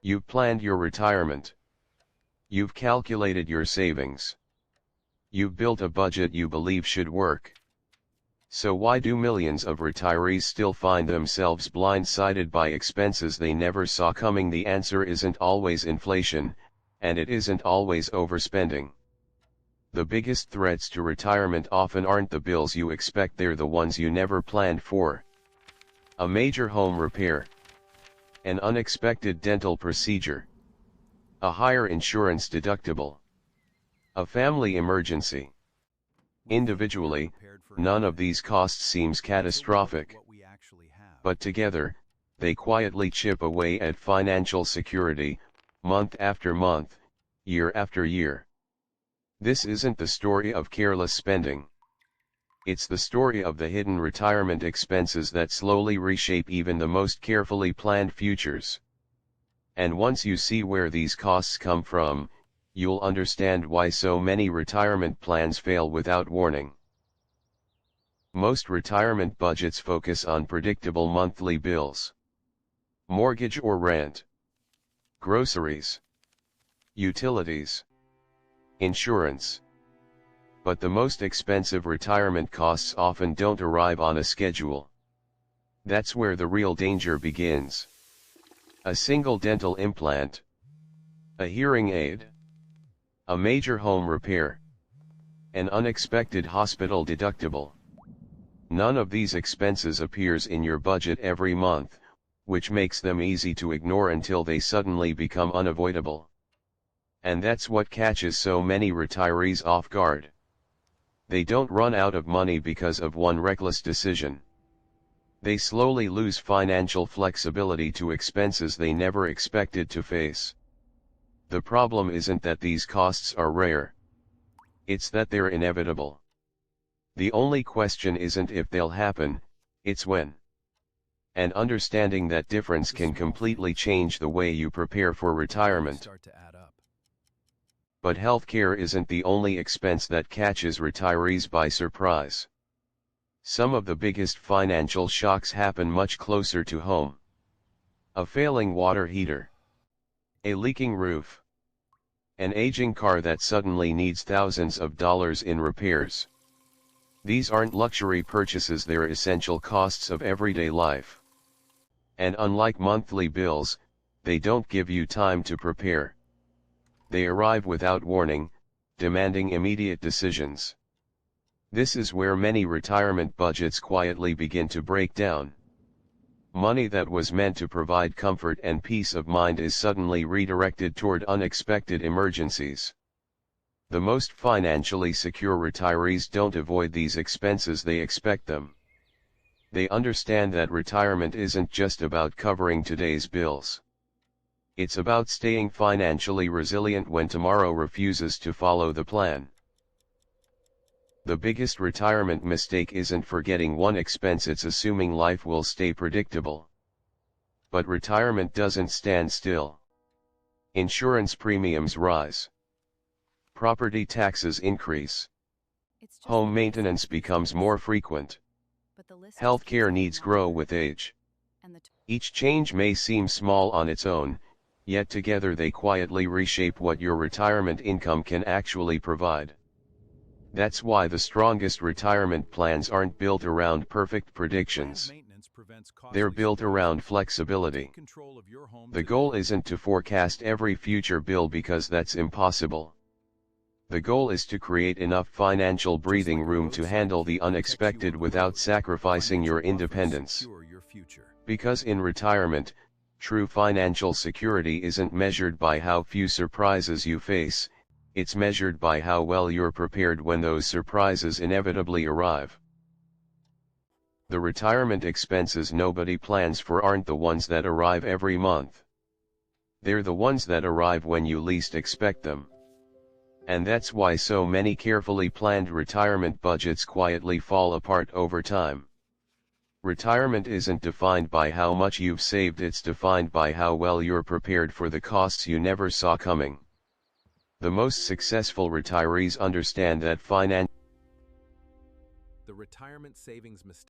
You've planned your retirement. You've calculated your savings. You've built a budget you believe should work. So why do millions of retirees still find themselves blindsided by expenses they never saw coming? The answer isn't always inflation, and it isn't always overspending. The biggest threats to retirement often aren't the bills you expect, they're the ones you never planned for. A major home repair. An unexpected dental procedure. A higher insurance deductible. A family emergency. Individually, none of these costs seems catastrophic. But together, they quietly chip away at financial security, month after month, year after year. This isn't the story of careless spending. It's the story of the hidden retirement expenses that slowly reshape even the most carefully planned futures. And once you see where these costs come from, you'll understand why so many retirement plans fail without warning. Most retirement budgets focus on predictable monthly bills. Mortgage or rent. Groceries. Utilities. Insurance. But the most expensive retirement costs often don't arrive on a schedule. That's where the real danger begins. A single dental implant. A hearing aid. A major home repair. An unexpected hospital deductible. None of these expenses appears in your budget every month, which makes them easy to ignore until they suddenly become unavoidable. And that's what catches so many retirees off guard. They don't run out of money because of one reckless decision. They slowly lose financial flexibility to expenses they never expected to face. The problem isn't that these costs are rare. It's that they're inevitable. The only question isn't if they'll happen, it's when. And understanding that difference can completely change the way you prepare for retirement. But healthcare isn't the only expense that catches retirees by surprise. Some of the biggest financial shocks happen much closer to home. A failing water heater. A leaking roof. An aging car that suddenly needs thousands of dollars in repairs. These aren't luxury purchases, they're essential costs of everyday life. And unlike monthly bills, they don't give you time to prepare. They arrive without warning, demanding immediate decisions. This is where many retirement budgets quietly begin to break down. Money that was meant to provide comfort and peace of mind is suddenly redirected toward unexpected emergencies. The most financially secure retirees don't avoid these expenses, they expect them. They understand that retirement isn't just about covering today's bills. It's about staying financially resilient when tomorrow refuses to follow the plan. The biggest retirement mistake isn't forgetting one expense, it's assuming life will stay predictable. But retirement doesn't stand still. Insurance premiums rise. Property taxes increase. Home maintenance becomes more frequent. Healthcare needs grow with age. Each change may seem small on its own, yet together they quietly reshape what your retirement income can actually provide. That's why the strongest retirement plans aren't built around perfect predictions. They're built around flexibility. The goal isn't to forecast every future bill because that's impossible. The goal is to create enough financial breathing room to handle the unexpected without sacrificing your independence. Because in retirement, true financial security isn't measured by how few surprises you face, it's measured by how well you're prepared when those surprises inevitably arrive. The retirement expenses nobody plans for aren't the ones that arrive every month. They're the ones that arrive when you least expect them. And that's why so many carefully planned retirement budgets quietly fall apart over time. Retirement isn't defined by how much you've saved, it's defined by how well you're prepared for the costs you never saw coming. The most successful retirees understand that the retirement savings mistake.